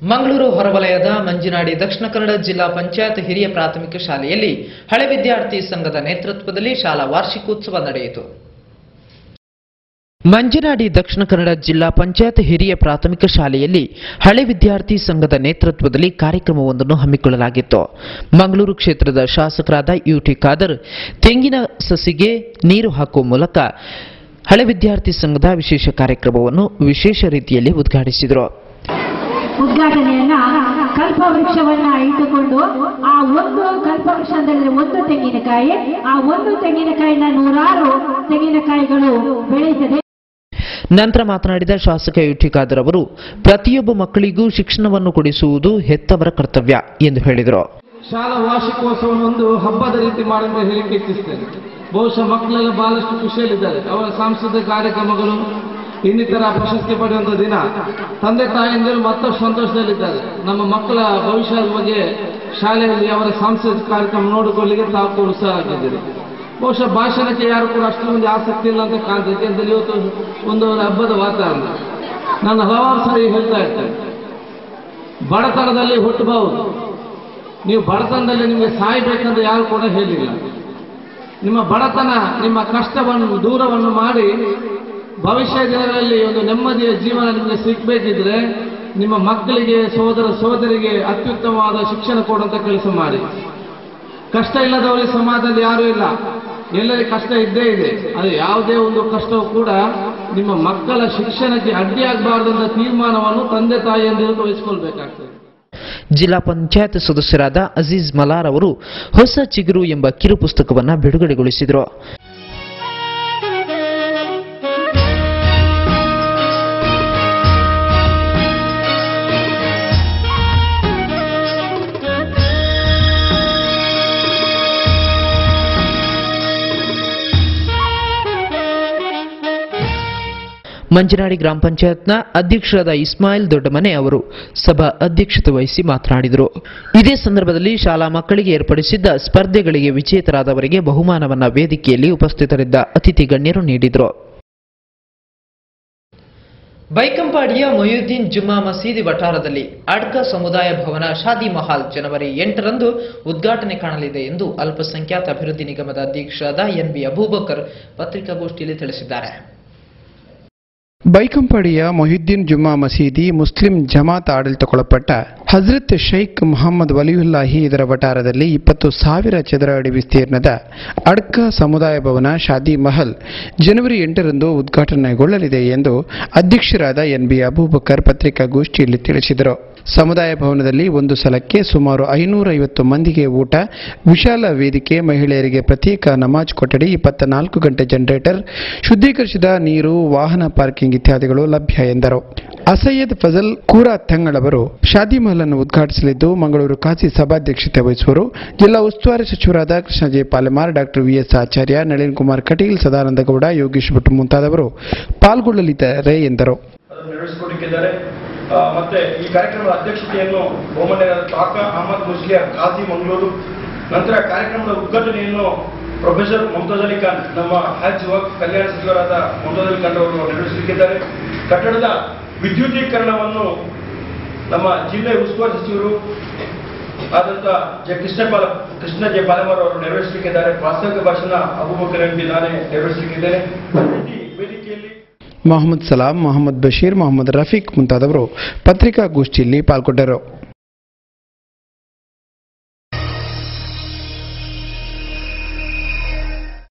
ಮಂಗಳೂರು ಹೊರವಲಯದ ಮಂಜನಾಡಿ ದಕ್ಷಿಣ ಕನ್ನಡ ಜಿಲ್ಲಾ ಪಂಚಾಯತ್ ಹಿರಿಯ ಪ್ರಾಥಮಿಕ ಶಾಲೆಯಲ್ಲಿ ಹಳೆ ವಿದ್ಯಾರ್ಥಿ ಸಂಘದ ನೇತೃತ್ವದಲ್ಲಿ ಶಾಲಾ ವಾರ್ಷಿಕೋತ್ಸವ ನಡೆಯಿತು. ಮಂಜನಾಡಿ ದಕ್ಷಿಣ ಕನ್ನಡ ಜಿಲ್ಲಾ ಪಂಚಾಯತ್ ಹಿರಿಯ ಪ್ರಾಥಮಿಕ ಶಾಲೆಯಲ್ಲಿ ಹಳೆ ವಿದ್ಯಾರ್ಥಿ ಸಂಘದ ನೇತೃತ್ವದಲ್ಲಿ ಕಾರ್ಯಕ್ರಮವೊಂದನ್ನು ಹಮ್ಮಿಕೊಳ್ಳಲಾಗಿತ್ತು. ಮಂಗಳೂರು ಕ್ಷೇತ್ರದ ಶಾಸಕರಾದ ಯುಟಿ ಖಾದರ್ ತೆಂಗಿನ ಸಸಿಗೆ ನೀರು ಹಾಕುವ ಮೂಲಕ ಹಳೆ ವಿದ್ಯಾರ್ಥಿ ಸಂಘದ ವಿಶೇಷ ಕಾರ್ಯಕ್ರಮವನ್ನು ವಿಶೇಷ ರೀತಿಯಲ್ಲಿ ಉದ್ಘಾಟಿಸಿದರು. ಉದ್ಘಾಟನೆಯನ್ನ ಕಲ್ಪವೃಕ್ಷವನ್ನ ಇಟ್ಟುಕೊಂಡು ಆ ಒಂದು ಕಲ್ಪವೃಕ್ಷದಲ್ಲಿ ಒಂದು ತೆಂಗಿನಕಾಯಿ, ಆ ಒಂದು ತೆಂಗಿನಕಾಯಿನ 100 ತೆಂಗಿನಕಾಯಿಗಳು ಬೆಳೆಯುತ್ತದೆ. ನಂತರ ಮಾತನಾಡಿದ ಶಾಸಕ ಯುಟಿ ಖಾದರ್ ಅವರು ಪ್ರತಿಯೊಬ್ಬ ಮಕ್ಕಳಿಗೂ ಶಿಕ್ಷಣವನ್ನು ಕೊಡಿಸುವುದು ಹೆತ್ತವರ ಕರ್ತವ್ಯ ಎಂದು ಹೇಳಿದರು. ಶಾಲಾ ವಾರ್ಷಿಕೋತ್ಸವವನ್ನು ಒಂದು ಹಬ್ಬದ ರೀತಿ ಮಾಡುವಂತ ಹೇಳಿಕೆ ಇಚ್ಛಿಸ್ತೇನೆ. ಬಹುಶಃ ಮಕ್ಕಳೆಲ್ಲ ಬಹಳಷ್ಟು ಖುಷಿಯಲ್ಲಿದ್ದಾರೆ. ಅವರ ಸಾಂಸ್ಕೃತಿಕ ಕಾರ್ಯಕ್ರಮಗಳು ಇನ್ನಿತರ ಪ್ರಶಸ್ತಿ ಪಡೆಯುವಂಥ ದಿನ. ತಂದೆ ತಾಯಿಯಂದಿರು ಮತ್ತಷ್ಟು ಸಂತೋಷದಲ್ಲಿದ್ದಾರೆ. ನಮ್ಮ ಮಕ್ಕಳ ಭವಿಷ್ಯದ ಬಗ್ಗೆ ಶಾಲೆಯಲ್ಲಿ ಅವರ ಸಾಂಸ್ಕೃತಿಕ ಕಾರ್ಯಕ್ರಮ ನೋಡಿಕೊಳ್ಳಲಿಕ್ಕೆ ತಾವು ಉತ್ಸಾಹವಾಗಿದ್ದೀರಿ. ಬಹುಶಃ ಭಾಷಣಕ್ಕೆ ಯಾರು ಕೂಡ ಅಷ್ಟೊಂದು ಆಸಕ್ತಿ ಇಲ್ಲ ಅಂತ ಕಾಣ್ತದೆ. ಯಾಕೆಂದರೆ ಇವತ್ತು ಒಂದು ಹಬ್ಬದ ವಾತಾವರಣ. ನಾನು ಹಲವಾರು ಸಾರಿ ಹೇಳ್ತಾ ಇರ್ತೇನೆ, ಬಡತನದಲ್ಲಿ ಹುಟ್ಟಬಹುದು, ನೀವು ಬಡತನದಲ್ಲಿ ನಿಮಗೆ ಸಾಯ್ಬೇಕಂತ ಯಾರು ಕೂಡ ಹೇಳಿಲ್ಲ. ನಿಮ್ಮ ಬಡತನ, ನಿಮ್ಮ ಕಷ್ಟವನ್ನು ದೂರವನ್ನು ಮಾಡಿ ಭವಿಷ್ಯ ದಿನಗಳಲ್ಲಿ ಒಂದು ನೆಮ್ಮದಿಯ ಜೀವನ ನಿಮಗೆ ಸಿಗಬೇಕಿದ್ರೆ ನಿಮ್ಮ ಮಕ್ಕಳಿಗೆ, ಸೋದರ ಸೋದರಿಗೆ ಅತ್ಯುತ್ತಮವಾದ ಶಿಕ್ಷಣ ಕೊಡುವಂಥ ಕೆಲಸ ಮಾಡಿ. ಕಷ್ಟ ಇಲ್ಲದವರಿಗೆ ಸಮಾಜದಲ್ಲಿ ಯಾರೂ ಇಲ್ಲ, ಎಲ್ಲರಿಗೆ ಕಷ್ಟ ಇದ್ದೇ ಇದೆ. ಅದು ಯಾವುದೇ ಒಂದು ಕಷ್ಟವೂ ಕೂಡ ನಿಮ್ಮ ಮಕ್ಕಳ ಶಿಕ್ಷಣಕ್ಕೆ ಅಡ್ಡಿಯಾಗಬಾರದು ಅಂತ ತೀರ್ಮಾನವನ್ನು ತಂದೆ ತಾಯಿಯಂದಿರು ವಹಿಸಿಕೊಳ್ಬೇಕಾಗ್ತದೆ. ಜಿಲ್ಲಾ ಪಂಚಾಯತ್ ಸದಸ್ಯರಾದ ಅಜೀಜ್ ಮಲಾರ್ ಅವರು ಹೊಸ ಚಿಗುರು ಎಂಬ ಕಿರು ಪುಸ್ತಕವನ್ನು ಬಿಡುಗಡೆಗೊಳಿಸಿದರು. ಮಂಜನಾಡಿ ಗ್ರಾಮ ಪಂಚಾಯತ್ನ ಅಧ್ಯಕ್ಷರಾದ ಇಸ್ಮಾಯಿಲ್ ದೊಡ್ಡಮನೆ ಅವರು ಸಭಾ ಅಧ್ಯಕ್ಷತೆ ವಹಿಸಿ ಮಾತನಾಡಿದರು. ಇದೇ ಸಂದರ್ಭದಲ್ಲಿ ಶಾಲಾ ಮಕ್ಕಳಿಗೆ ಏರ್ಪಡಿಸಿದ್ದ ಸ್ಪರ್ಧೆಗಳಿಗೆ ವಿಜೇತರಾದವರಿಗೆ ಬಹುಮಾನವನ್ನ ವೇದಿಕೆಯಲ್ಲಿ ಉಪಸ್ಥಿತರಿದ್ದ ಅತಿಥಿ ಗಣ್ಯರು ನೀಡಿದರು. ಬೈಕಂಪಾಡಿಯ ಮೊಹಿಯುದ್ದೀನ್ ಜುಮ್ಮಾ ಮಸೀದಿ ವಠಾರದಲ್ಲಿ ಅಡ್ಕ ಸಮುದಾಯ ಭವನ ಶಾದಿ ಮಹಲ್ ಜನವರಿ 8ರಂದು ಉದ್ಘಾಟನೆ ಕಾಣಲಿದೆ ಎಂದು ಅಲ್ಪಸಂಖ್ಯಾತ ಅಭಿವೃದ್ಧಿ ನಿಗಮದ ಅಧ್ಯಕ್ಷರಾದ ಎನ್.ಬಿ. ಅಬೂಬಕರ್ ಪತ್ರಿಕಾಗೋಷ್ಠಿಯಲ್ಲಿ ತಿಳಿಸಿದ್ದಾರೆ. ಬೈಕಂಪಾಡಿಯ ಮೊಹಿಯುದ್ದೀನ್ ಜುಮ್ಮಾ ಮಸೀದಿ ಮುಸ್ಲಿಂ ಜಮಾತ್ ಆಡಳಿತಕ್ಕೊಳಪಟ್ಟ ಹಜರತ್ ಶೈಖ್ ಮೊಹಮ್ಮದ್ ವಲಿಯುಲ್ಲಾಹಿ ಇದರ ವಠಾರದಲ್ಲಿ 20,000 ಚದರ ಅಡಿ ವಿಸ್ತೀರ್ಣದ ಅಡ್ಕ ಸಮುದಾಯ ಭವನ ಶಾದಿ ಮಹಲ್ ಜನವರಿ 8ರಂದು ಉದ್ಘಾಟನೆಗೊಳ್ಳಲಿದೆ ಎಂದು ಅಧ್ಯಕ್ಷರಾದ ಎನ್.ಬಿ. ಅಬೂಬಕರ್ ಪತ್ರಿಕಾಗೋಷ್ಠಿಯಲ್ಲಿ ತಿಳಿಸಿದರು. ಸಮುದಾಯ ಭವನದಲ್ಲಿ ಒಂದು ಸಲಕ್ಕೆ ಸುಮಾರು 550 ಮಂದಿಗೆ ಊಟ, ವಿಶಾಲ ವೇದಿಕೆ, ಮಹಿಳೆಯರಿಗೆ ಪ್ರತ್ಯೇಕ ನಮಾಜ್ ಕೊಠಡಿ, 24 ಗಂಟೆ ಜನರೇಟರ್, ಶುದ್ಧೀಕರಿಸಿದ ನೀರು, ವಾಹನ ಪಾರ್ಕಿಂಗ್ ಇತ್ಯಾದಿಗಳು ಲಭ್ಯ ಎಂದರು. ಅಸಯ್ಯದ್ ಫಜಲ್ ಕೂರಾ ತಂಗಳವರು ಶಾದಿ ಮಹಲ್ ಅನ್ನು ಉದ್ಘಾಟಿಸಲಿದ್ದು ಮಂಗಳೂರು ಖಾಸಿ ಸಭಾಧ್ಯಕ್ಷತೆ ವಹಿಸುವರು. ಜಿಲ್ಲಾ ಉಸ್ತುವಾರಿ ಸಚಿವರಾದ Krishna J Palemar, doctor V S. Acharya, Nalin Kumar Kateel, Sadananda Gowda, Yogish Bhat ಮುಂತಾದವರು ಪಾಲ್ಗೊಳ್ಳಲಿದ್ದಾರೆ ಎಂದರು. ಮತ್ತೆ ಈ ಕಾರ್ಯಕ್ರಮದ ಅಧ್ಯಕ್ಷತೆಯನ್ನು ಬಹುಮಾನ್ಯರಾದ ತಾಕ ಅಹಮದ್ ಮುಸ್ಲಿಯರ್ ಖಾಸಿ ಮಂಗಳೂರು. ನಂತರ ಕಾರ್ಯಕ್ರಮದ ಉದ್ಘಾಟನೆಯನ್ನು ಪ್ರೊಫೆಸರ್ ಮುಮ್ತಾಜ್ ಅಲಿ ಖಾನ್, ನಮ್ಮ ಹಜ್ ವಕ್ಫ್ ಕಲ್ಯಾಣ ಸಚಿವರಾದ ಮುಮ್ತಾಜ್ ಅಲಿ ಖಾನ್ ಅವರು ನೆರವೇರಿಸಲಿದ್ದಾರೆ. ಕಟ್ಟಡದ ವಿದ್ಯುದೀಕರಣವನ್ನು ನಮ್ಮ ಜಿಲ್ಲೆಯ ಉಸ್ತುವಾರಿ ಸಚಿವರು ಆದಂತ ಕೃಷ್ಣ ಜೆ ಪಾಲೆಮಾರ್ ಅವರು ನೆರವೇರಿಸಲಿದ್ದಾರೆ. ಪ್ರಾಸ್ತಾವಿಕ ಭಾಷಣ ಅಬೂಬಕರ್ ಎಂ.ಪಿ. ನಾನೇ ನೆರವೇರಿಸಲಿದ್ದೇನೆ. ವೇದಿಕೆಯಲ್ಲಿ ಮೊಹಮ್ಮದ್ ಸಲಾಂ, ಮೊಹಮ್ಮದ್ ಬಶೀರ್, ಮೊಹಮ್ಮದ್ ರಫೀಕ್ ಮುಂತಾದವರು ಪತ್ರಿಕಾಗೋಷ್ಠಿಯಲ್ಲಿ ಪಾಲ್ಗೊಂಡರು.